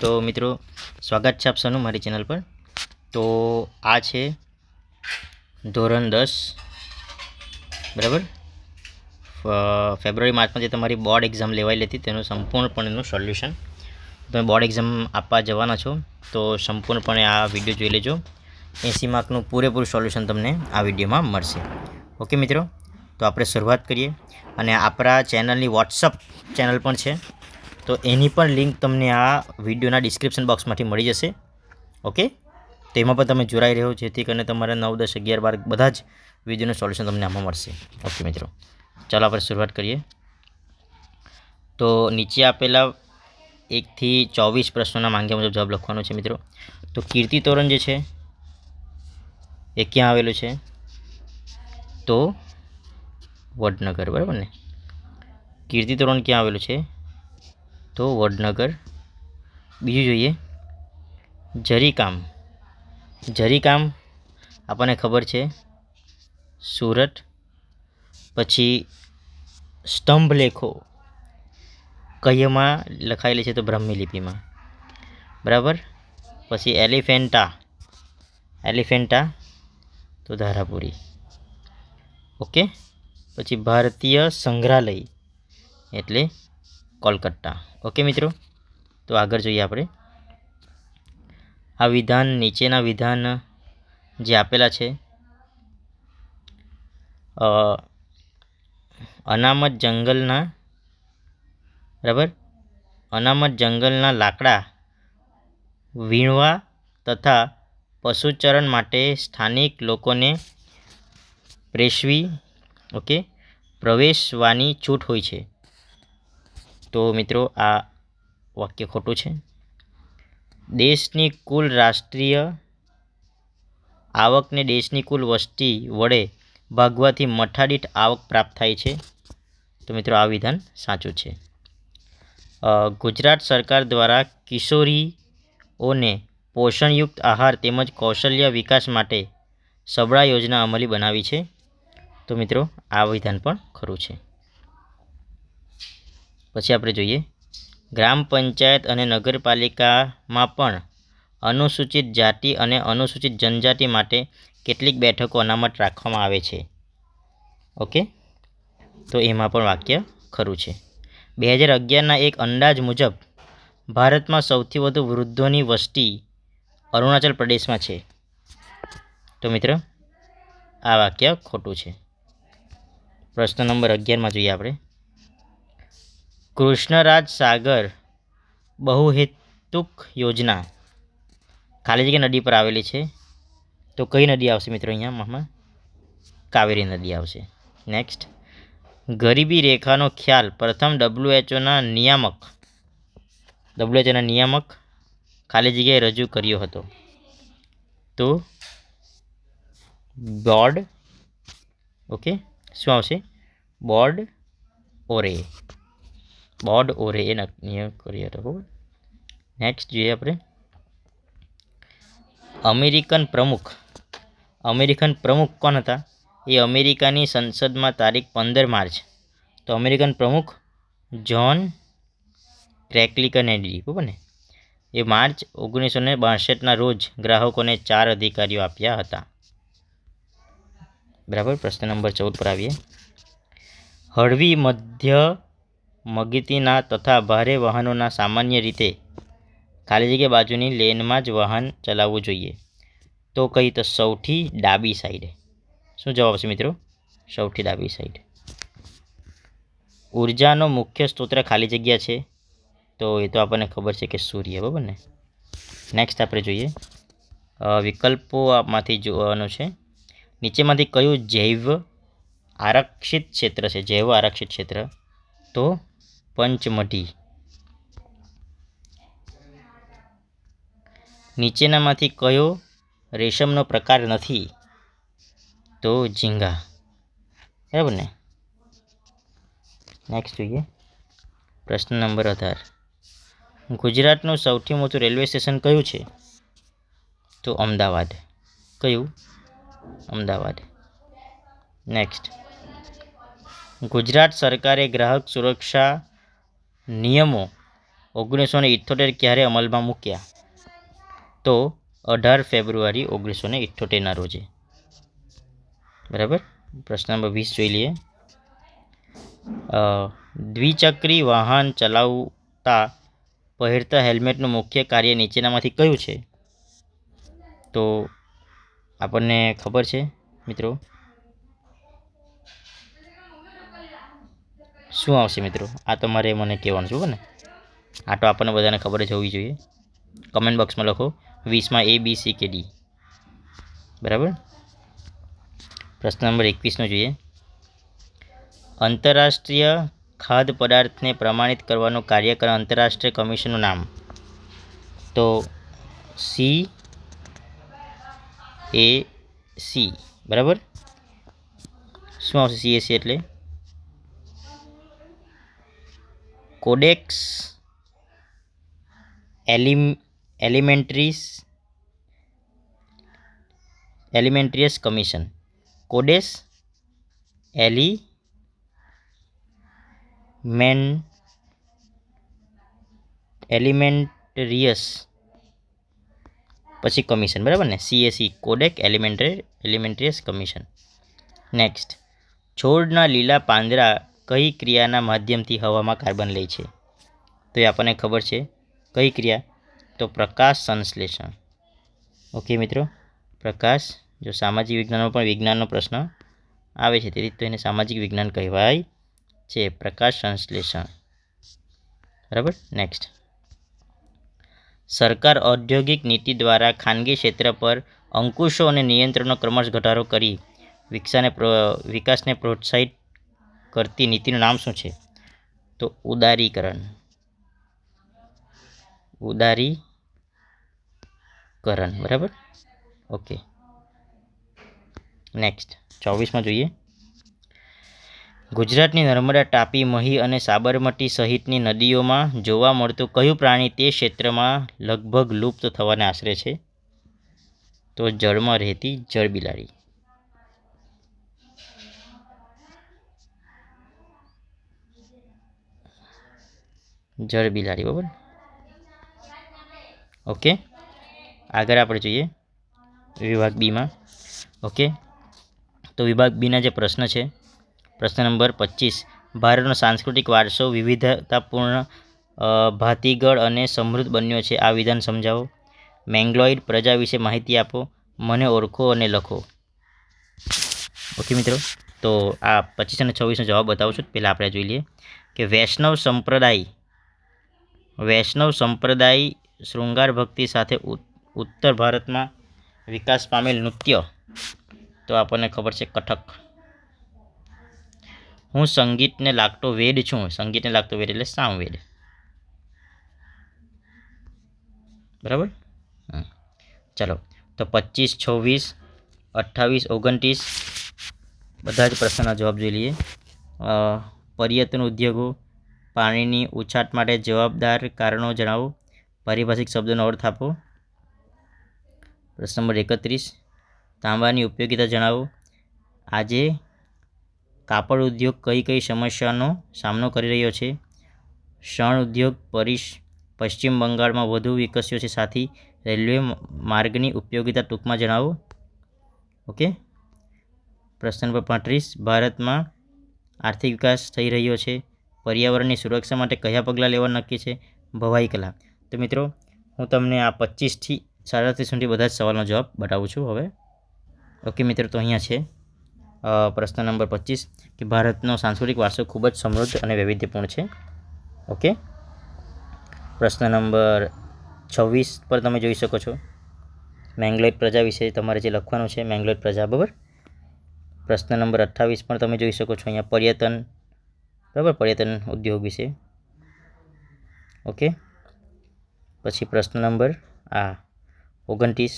તો મિત્રો સ્વાગત છે આપ સૌનું મારી ચેનલ પર। તો આ છે ધોરણ 10 બરાબર। ફેબ્રુઆરી માર્ચમાં જે તમારી બોર્ડ એક્ઝામ લેવાયેલી હતી તેનું સંપૂર્ણપણેનું સોલ્યુશન તમે બોર્ડ એક્ઝામ આપવા જવાના છો તો સંપૂર્ણપણે આ વિડીયો જોઈ લેજો। 80 માર્કનું પૂરેપૂરું સોલ્યુશન તમને આ વિડીયોમાં મળશે। ઓકે મિત્રો, તો આપણે શરૂઆત કરીએ। અને આપણા ચેનલની વોટ્સઅપ ચેનલ પણ છે, તો એની પણ લિંક તમને આ વિડીયોના ડિસ્ક્રિપ્શન બોક્સમાંથી મળી જશે। ઓકે, તો એમાં પણ તમે જોડાઈ રહ્યો, જેથી કરીને તમારા 9, 10, 11, 12 બધા જ વિડીયોનું સોલ્યુશન તમને આમાં મળશે। ઓકે મિત્રો, ચાલો આપણે શરૂઆત કરીએ। તો નીચે આપેલા 1 થી 24 પ્રશ્નોના માંગ્યા મુજબ જવાબ લખવાનો છે મિત્રો। તો કીર્તિ તોરણ જે છે એ ક્યાં આવેલું છે? તો વડનગર, બરાબર ને? કીર્તિ તોરણ ક્યાં આવેલું છે? તો વડનગર। બીજું જોઈએ જરીકામ। જરીકામ આપણને ખબર છે સુરત। પછી સ્તંભલેખો કઈમાં લખાયેલી છે? તો બ્રાહ્મી લિપિમાં, બરાબર। પછી એલિફેન્ટા તો ધારાપુરી। ઓકે, પછી ભારતીય સંગ્રહાલય એટલે કોલકાતા। ઓકે મિત્રો, તો આગળ જોઈએ આપણે। આ વિધાન નીચેના વિધાન જે આપેલા છે અનામત જંગલના, બરાબર, અનામત જંગલના લાકડા વીણવા તથા પશુચરણ માટે સ્થાનિક લોકોને પ્રવેશવાની છૂટ હોય છે। તો મિત્રો આ વાક્ય ખોટું છે। દેશની કુલ રાષ્ટ્રીય આવકને દેશની કુલ વસ્તી વડે ભાગવાથી મથાદીઠ આવક પ્રાપ્ત થાય છે। તો મિત્રો આ વિધાન સાચું છે। ગુજરાત સરકાર દ્વારા કિશોરીઓને પોષણયુક્ત આહાર તેમજ કૌશલ્ય વિકાસ માટે સબળા યોજના અમલી બનાવી છે। તો મિત્રો આ વિધાન પણ ખરું છે। પછી આપણે જોઈએ ગ્રામ પંચાયત અને નગરપાલિકામાં પણ અનુસૂચિત જાતિ અને અનુસૂચિત જનજાતિ માટે કેટલીક બેઠકો અનામત રાખવામાં આવે છે। ઓકે, તો એમાં પણ વાક્ય ખરું છે। 2011ના એક અંદાજ મુજબ ભારતમાં સૌથી વધુ વૃદ્ધોની વસ્તી અરુણાચલ પ્રદેશમાં છે। તો મિત્ર આ વાક્ય ખોટું છે। પ્રશ્ન નંબર 11માં જોઈએ આપણે। કૃષ્ણરાજ સાગર બહુહેતુક યોજના ખાલી જગ્યા નદી પર આવેલી છે। તો કઈ નદી આવશે મિત્રો અહીંયા? કાવેરી નદી આવશે। નેક્સ્ટ, ગરીબી રેખાનો ખ્યાલ પ્રથમ WHOના નિયામક ખાલી જગ્યાએ રજૂ કર્યો હતો? તો બોર્ડ, ઓકે, શું આવશે? બોર્ડ ઓરે એ નિયમ કર્યો હતો, બરાબર। નેક્સ્ટ જોઈએ આપણે અમેરિકન પ્રમુખ કોણ હતા? એ અમેરિકાની સંસદમાં તારીખ 15 માર્ચ, તો અમેરિકન પ્રમુખ જ્હોન કેનેડી, બરાબર ને? એ માર્ચ 1962ના રોજ ગ્રાહકોને 4 અધિકારીઓ આપ્યા હતા, બરાબર। પ્રશ્ન નંબર 14 પર આવીએ। હળવી મધ્યમગતિના તથા ભારે વાહનોના સામાન્ય રીતે ખાલી જગ્યા બાજુની લેનમાં જ વાહન ચલાવવું જોઈએ। તો કઈ? તો સૌથી ડાબી સાઈડ। શું જવાબ આવશે મિત્રો? સૌથી ડાબી સાઈડ। ઉર્જાનો મુખ્ય સ્ત્રોત ખાલી જગ્યા છે? તો એ તો આપણને ખબર છે કે સૂર્ય, બરાબર ને? નેક્સ્ટ આપણે જોઈએ વિકલ્પોમાંથી જોવાનું છે નીચેમાંથી કયું જૈવ આરક્ષિત ક્ષેત્ર? તો પંચમઢી। નીચેનામાંથી કયો રેશમનો પ્રકાર નથી? તો ઝીંગા, બરાબર ને? નેક્સ્ટ જોઈએ પ્રશ્ન નંબર 18। ગુજરાતનું સૌથી મોટું રેલવે સ્ટેશન કયું છે? તો અમદાવાદ। કયું? અમદાવાદ। નેક્સ્ટ, ગુજરાત સરકારે ગ્રાહક સુરક્ષા નિયમો 1978 ક્યારે અમલમાં મૂક્યા? તો 18 ફેબ્રુઆરી 1978ના રોજે. બરાબર. પ્રશ્ન નંબર 20 જોઈ લઈએ. દ્વિચક્રી વાહન ચલાવતા પહેરતા હેલ્મેટનું મુખ્ય કાર્ય નીચેનામાંથી કયું છે? તો આપણને ખબર છે મિત્રો, શું આવશે મિત્રો? આ તમારે મને કહેવાનું છે ને. આ તો આપણને બધાને ખબર જ હોવી જોઈએ. કમેન્ટ બોક્સમાં લખો 20માં A, B, C કે D. બરાબર. પ્રશ્ન નંબર 21નો જોઈએ. આંતરરાષ્ટ્રીય ખાદ્ય પદાર્થને પ્રમાણિત કરવાનું કાર્ય કરનાર આંતરરાષ્ટ્રીય કમિશનનું નામ? તો CAC. બરાબર. શું આવશે CAC એટલે? Codecs એલિમેન્ટ્રીયસ commission. કોડેસ એલિમેન્ટરિયસ પછી કમિશન. બરાબર ને? CAC Codex Alimentarius Commission. Next, છોડના લીલા પાંદડા કઈ ક્રિયાના માધ્યમથી હવામાં કાર્બન લે છે? તો એ આપણને ખબર છે. કઈ ક્રિયા? તો પ્રકાશ સંશ્લેષણ. ઓકે મિત્રો, પ્રકાશ, જો સામાજિક વિજ્ઞાનનો પણ વિજ્ઞાનનો પ્રશ્ન આવે છે તેથી તો એને સામાજિક વિજ્ઞાન કહેવાય છે, પ્રકાશ સંશ્લેષણ. બરાબર. નેક્સ્ટ, સરકાર ઔદ્યોગિક નીતિ દ્વારા ખાનગી ક્ષેત્ર પર અંકુશો અને નિયંત્રણનો ક્રમશઃ ઘટાડો કરી વિકાસને પ્રોત્સાહિત કરતી નીતિનું નામ શું છે? તો ઉદારીકરણ. બરાબર. ઓકે. નેક્સ્ટ, 24માં જોઈએ. ગુજરાતની નર્મદા, તાપી, મહી અને સાબરમતી સહિતની નદીઓમાં જોવા મળતું કયું પ્રાણી તે ક્ષેત્રમાં લગભગ લુપ્ત થવાને આશરે છે? તો જળમાં રહેતી જળબિલાડી. બરાબર. ઓકે. આગળ આપણે જોઈએ વિભાગ બીમાં. ઓકે, તો વિભાગ બીના જે પ્રશ્ન છે, પ્રશ્ન નંબર 25. ભારતનો સાંસ્કૃતિક વારસો વિવિધતાપૂર્ણ, ભાતીગળ અને સમૃદ્ધ બન્યો છે. આ વિધાન સમજાવો. મેંગ્લોઇડ પ્રજા વિશે માહિતી આપો. મને ઓળખો અને લખો. ઓકે મિત્રો, તો આ 25 અને 26નો જવાબ બતાવું છું. પહેલાં આપણે જોઈ લઈએ કે વૈષ્ણવ સંપ્રદાય શૃંગાર ભક્તિ સાથે ઉત્તર ભારતમાં વિકાસ પામેલ નૃત્ય. તો આપણને ખબર છે કથક. હું સંગીતને લાગતો વેદ છું. સંગીતને લાગતો વેદ એટલે સામવેદ. બરાબર. ચલો, તો 25, 26, 28, 29 બધા જ પ્રશ્નના જવાબ જોઈ લઈએ. પર્યટન ઉદ્યોગો, પાણીની ઉછાટ માટે જવાબદાર કારણો જણાવો. પારિભાષિક શબ્દોનો અર્થ આપો. પ્રશ્ન નંબર 31. તાંબાની ઉપયોગિતા જણાવો. આજે કાપડ ઉદ્યોગ કઈ સમસ્યાનો સામનો કરી રહ્યો છે? શણ ઉદ્યોગ પશ્ચિમ બંગાળમાં વધુ વિકસ્યો છે. સાથી, રેલવે માર્ગની ઉપયોગિતા ટૂંકમાં જણાવો. ઓકે. પ્રશ્ન નંબર 35. ભારતમાં આર્થિક વિકાસ થઈ રહ્યો છે. પર્યાવરણની સુરક્ષા માટે કયા પગલાં લેવા નક્કી છે? ભવાઈ કલા. તો મિત્રો, હું તમને આ 25થી 37 સુધી બધા જ સવાલનો જવાબ બતાવું છું હવે. ઓકે મિત્રો, તો અહીંયા છે પ્રશ્ન નંબર 25 કે ભારતનો સાંસ્કૃતિક વારસો ખૂબ જ સમૃદ્ધ અને વૈવિધ્યપૂર્ણ છે. ઓકે. પ્રશ્ન નંબર 26 પર તમે જોઈ શકો છો મેંગ્લોઇડ પ્રજા વિશે તમારે જે લખવાનું છે, મેંગ્લોઇડ પ્રજા. બરાબર. પ્રશ્ન નંબર 28 પણ તમે જોઈ શકો છો અહીંયા પર્યટન. બરાબર, પર્યટન ઉદ્યોગ વિશે. ઓકે. પછી પ્રશ્ન નંબર 29.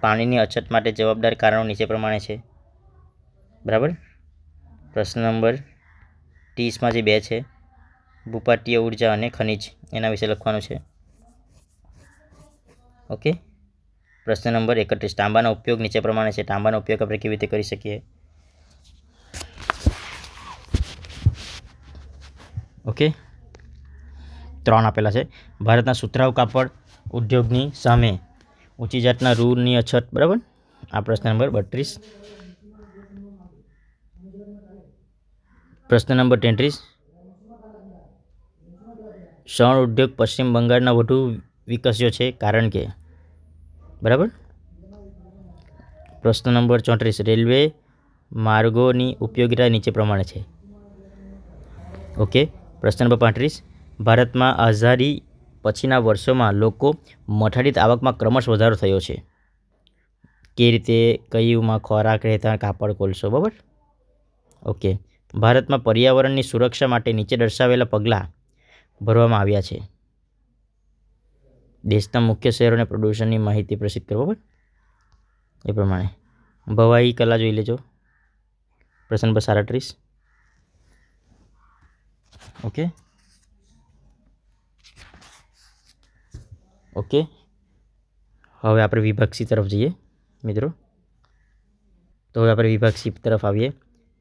પાણીની અછત માટે જવાબદાર કારણો નીચે પ્રમાણે છે. બરાબર. પ્રશ્ન નંબર 30માં જે 2 છે, ભૂપાટીય ઉર્જા અને ખનિજ, એના વિશે લખવાનું છે. ઓકે. પ્રશ્ન નંબર 31. તાંબાનો ઉપયોગ નીચે પ્રમાણે છે. તાંબાનો ઉપયોગ આપણે કેવી રીતે કરી શકીએ? ઓકે. 3 આપેલા છે. ભારતના સુતરાઉ કાપડ ઉદ્યોગની સામે ઊંચી જાતના રૂની અછત. બરાબર. આ પ્રશ્ન નંબર 32. પ્રશ્ન નંબર 33. શણ ઉદ્યોગ પશ્ચિમ બંગાળના વધુ વિકસ્યો છે કારણ કે. બરાબર. પ્રશ્ન નંબર 34. રેલવે માર્ગોની ઉપયોગિતા નીચે પ્રમાણે છે. ઓકે. પ્રશ્ન નંબર 35. ભારતમાં આઝાદી પછીના વર્ષોમાં લોકો મથાળિત આવકમાં ક્રમશ વધારો થયો છે. કે રીતે? કયુંમાં? ખોરાક, રહેઠાણ, કાપડ, કોલસો. બરાબર. ઓકે. ભારતમાં પર્યાવરણની સુરક્ષા માટે નીચે દર્શાવેલા પગલાં ભરવામાં આવ્યા છે. દેશના મુખ્ય શહેરોને પ્રદૂષણની માહિતી પ્રસિદ્ધ કરો. બરાબર. એ પ્રમાણે ભવાઈ કલા જોઈ લેજો. પ્રશ્ન નંબર 37. ઓકે. ઓકે. હવે આપણે વિભાગ સી તરફ જઈએ મિત્રો. તો હવે આપણે વિભાગ સી તરફ આવીએ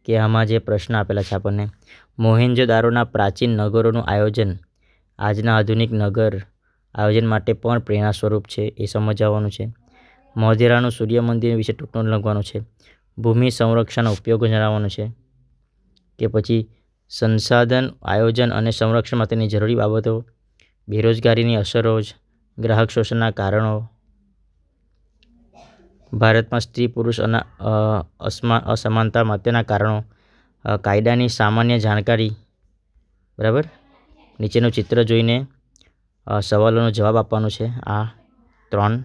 કે આમાં જે પ્રશ્ન આપેલા છે આપણને, મોહેંજો-દારોના પ્રાચીન નગરોનું આયોજન આજના આધુનિક નગર આયોજન માટે પણ પ્રેરણા સ્વરૂપ છે એ સમજાવવાનું છે. મોઢેરાનું સૂર્ય મંદિર વિશે ટૂંકનું લખવાનું છે. ભૂમિ સંરક્ષણના ઉપયોગો જણાવવાનું છે. કે પછી સંસાધન આયોજન અને સંરક્ષણ માટેની જરૂરી બાબતો, બેરોજગારીની અસરો, ગ્રાહક શોષણના કારણો, ભારતમાં સ્ત્રી પુરુષ અસમાનતા માટેના કારણો, કાયદાની સામાન્ય જાણકારી. બરાબર. નીચેનું ચિત્ર જોઈને સવાલોનો જવાબ આપવાનો છે. આ 3.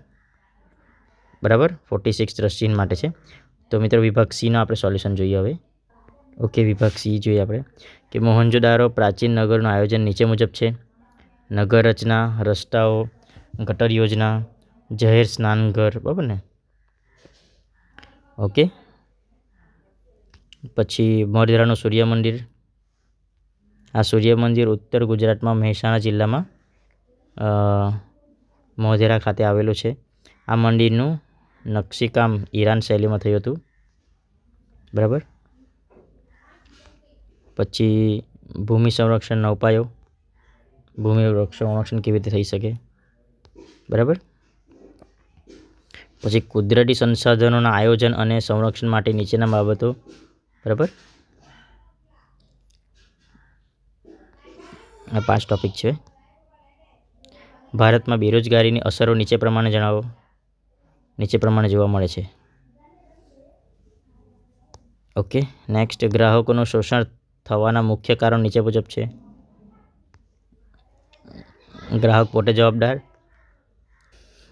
બરાબર. 46 દ્રષ્ટિહીન માટે છે. તો મિત્રો વિભાગ સીનો આપણે સોલ્યુશન જોઈએ હવે. ઓકે. વિભાગ સી જોઈએ આપણે કે મોહેંજો-દારો પ્રાચીન નગરનું આયોજન નીચે મુજબ છે. નગર રચના, રસ્તાઓ, ગટર યોજના, જાહેર સ્નાનઘર. બરાબર ને. ઓકે. પછી મોઢેરાનું સૂર્ય મંદિર. આ સૂર્ય મંદિર ઉત્તર ગુજરાતમાં મહેસાણા જિલ્લામાં મોઢેરા ખાતે આવેલું છે. આ મંદિરનું નકશીકામ ઈરાન શૈલીમાં થયું હતું. બરાબર. પછી ભૂમિ સંરક્ષણના ઉપાયો, ભૂમિ સંરક્ષણ કેવી રીતે થઈ શકે. બરાબર. પછી કુદરતી સંસાધનોના આયોજન અને સંરક્ષણ માટે નીચેના બાબતો. બરાબર. આ 5 ટોપિક છે. ભારતમાં બેરોજગારીની અસરો નીચે પ્રમાણે જણાવો. નીચે પ્રમાણે જોવા મળે છે. ઓકે. નેક્સ્ટ, ગ્રાહકોનું શોષણ થવાના મુખ્ય કારણ નીચે મુજબ છે. ગ્રાહક પોતે જવાબદાર.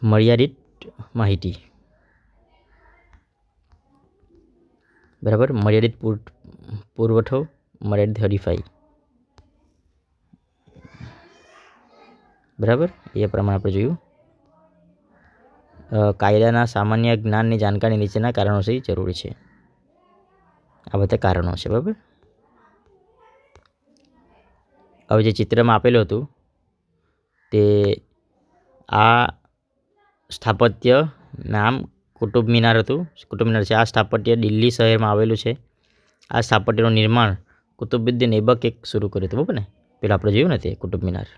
મર્યાદિત માહિતી. બરાબર. મર્યાદિત પુરવઠો, મર્યાદિત હરીફાઈ. બરાબર. એ પ્રમાણે આપણે જોયું. કાયદાના સામાન્ય જ્ઞાનની જાણકારી નીચેના કારણોથી જરૂરી છે. આ બધા કારણો છે. બરાબર. હવે જે ચિત્રમાં આપેલું હતું તે આ સ્થાપત્ય નામ કુતુબ મિનાર હતું. કુતુબ મિનાર છે. આ સ્થાપત્ય દિલ્હી શહેરમાં આવેલું છે. આ સ્થાપત્યનું નિર્માણ કુતુબુદ્દીન ઐબકે શરૂ કર્યું હતું. બરાબર ને. પેલા આપણે જોયું ને તે કુતુબ મિનાર.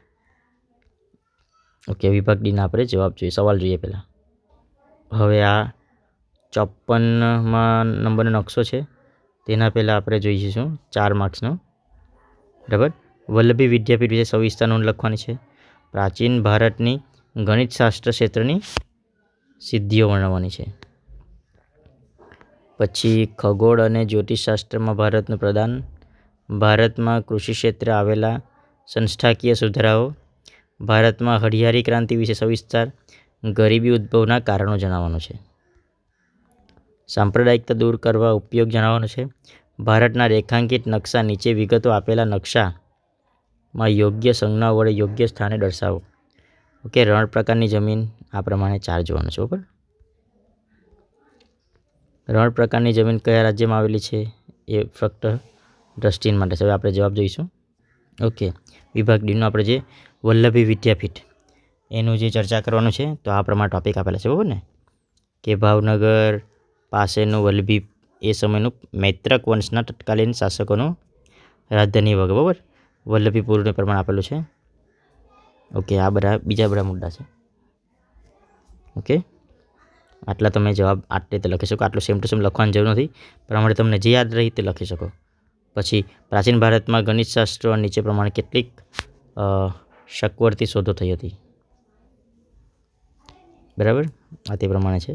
ઓકે. વિભાગ ડીના આપણે જવાબ જોઈએ, સવાલ જોઈએ પહેલાં. હવે આ 54માં નંબરનો નકશો છે તેના પહેલાં આપણે જોઈશું 4 માર્ક્સનો. બરાબર. વલ્લભી વિદ્યાપીઠ વિશે સવિસ્તર નોંધ લખવાની છે. પ્રાચીન ભારતની ગણિતશાસ્ત્ર ક્ષેત્રની સિદ્ધિઓ વર્ણવવાની છે. પછી ખગોળ અને જ્યોતિષશાસ્ત્રમાં ભારતનું પ્રદાન, ભારતમાં કૃષિ ક્ષેત્રે આવેલા સંસ્થાકીય સુધારાઓ, ભારતમાં હરિયાળી ક્રાંતિ વિશે સવિસ્તર, ગરીબી ઉદ્ભવના કારણો જણાવવાનું છે. સાંપ્રદાયિકતા દૂર કરવા ઉપયોગ જણાવવાનો છે. ભારતના રેખાંકિત નકશા નીચે વિગતો આપેલા નકશામાં યોગ્ય સંજ્ઞાઓ વડે યોગ્ય સ્થાને દર્શાવો. ઓકે. રણ પ્રકારની જમીન આ પ્રમાણે 4 જોવાનું છે. બરાબર. રણ પ્રકારની જમીન કયા રાજ્યમાં આવેલી છે એ ફક્ત દ્રષ્ટિહીન માટે છે. હવે આપણે જવાબ જોઈશું. ઓકે. વિભાગ ડીનું આપણે જે વલ્લભી વિદ્યાપીઠ એનું જે ચર્ચા કરવાનું છે તો આ પ્રમાણે ટોપિક આપેલા છે. બરાબર ને. કે ભાવનગર પાસેનું વલ્લભી એ સમયનું મૈત્રક વંશના તત્કાલીન શાસકોનું રાજધાની વગર. બરાબર. વલ્લભીપુરનું પ્રમાણ આપેલું છે. ઓકે, આ બીજા બધા મુદ્દા છે. ઓકે, આટલા તમે જવાબ આટલી રીતે લખી શકો. આટલું સેમ ટુ સેમ લખવાની જરૂર નથી, પ્રમાણે તમને જે યાદ રહી તે લખી શકો. પછી પ્રાચીન ભારતમાં ગણિતશાસ્ત્ર નીચે પ્રમાણે કેટલીક શકવર્તી શોધો થઈ હતી. બરાબર, આ તે પ્રમાણે છે.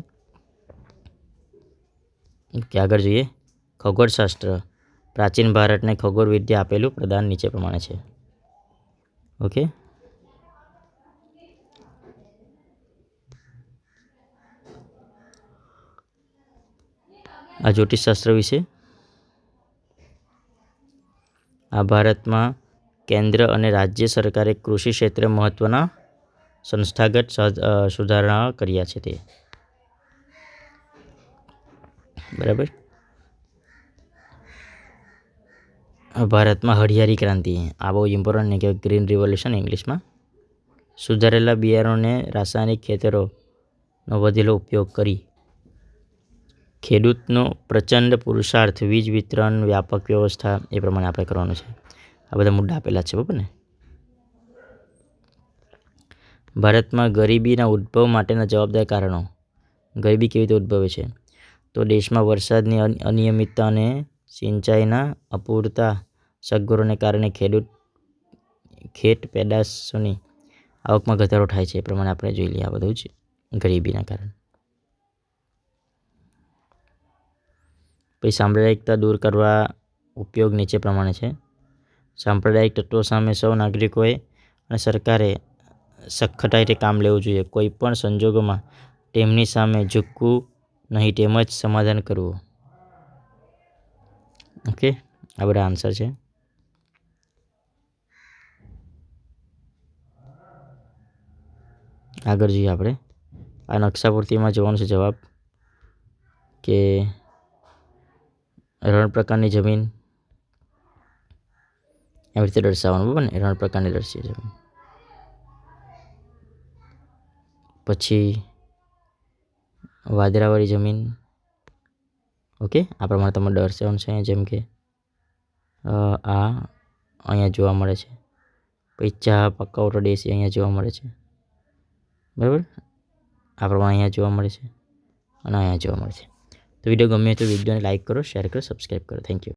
કે આગળ જોઈએ, ખગોળશાસ્ત્ર પ્રાચીન ભારતને ખગોળ વિદ્યા આપેલું પ્રદાન નીચે પ્રમાણે છે. ઓકે, આ જ્યોતિષશાસ્ત્ર વિશે. આ ભારતમાં કેન્દ્ર અને રાજ્ય સરકારે કૃષિ ક્ષેત્રે મહત્ત્વના સંસ્થાગત સુધારણા કર્યા છે તે. બરાબર, ભારતમાં હરિયાળી ક્રાંતિ, આ બહુ ઇમ્પોર્ટન્ટ ને કે ગ્રીન રિવોલ્યુશન ઇંગ્લિશમાં. સુધારેલા બિયારણોને રાસાયણિક ખેતરોનો વધેલો ઉપયોગ કરી ખેડૂતનો પ્રચંડ પુરુષાર્થ, વીજ વિતરણ, વ્યાપક વ્યવસ્થા એ પ્રમાણે આપણે કરવાનું છે. આ બધા મુદ્દા આપેલા છે, બરાબર ને. ભારતમાં ગરીબીના ઉદ્ભવ માટેના જવાબદાર કારણો. ગરીબી કેવી રીતે ઉદ્ભવે છે? તો દેશમાં વરસાદની અનિયમિતતા અને સિંચાઈના અપૂરતા સગવડોને કારણે ખેત પેદાશોની આવકમાં ઘટાડો થાય છે. એ પ્રમાણે આપણે જોઈ લઈએ. આ બધું જ ગરીબીના કારણે. પછી સાંપ્રદાયિકતા દૂર કરવા ઉપયોગ નીચે પ્રમાણે છે. સાંપ્રદાયિક તત્વો સામે સૌ નાગરિકોએ અને સરકારે સખતાઈથી કામ લેવું જોઈએ. કોઈ પણ સંજોગોમાં તેમની સામે ઝૂકવું નહીં, તેમજ સમાધાન કરવું. ઓકે, આ બધા આન્સર છે. આગળ જોઈએ આપણે. આ નકશા પૂર્તિમાં જોવાનું છે જવાબ કે રણ પ્રકારની જમીન એવી રીતે દર્શાવવાનું, બરાબર ને. રણ પ્રકારની દર્શાવી જમીન. પછી વાદળાવાળી જમીન. ઓકે, આ પ્રમાણે તમારે દર્શાવવાનું છે. જેમ કે આ અહીંયા જોવા મળે છે. પછી ચા પકાવતો દેશ અહીંયા જોવા મળે છે, બરાબર. આ પ્રમાણે અહીંયા જોવા મળે છે અને અહીંયા જોવા મળે છે. તો વિડીયો ગમે તો વિડીયોને લાઇક કરો, શેર કરો, સબસ્ક્રાઈબ કરો. Thank you.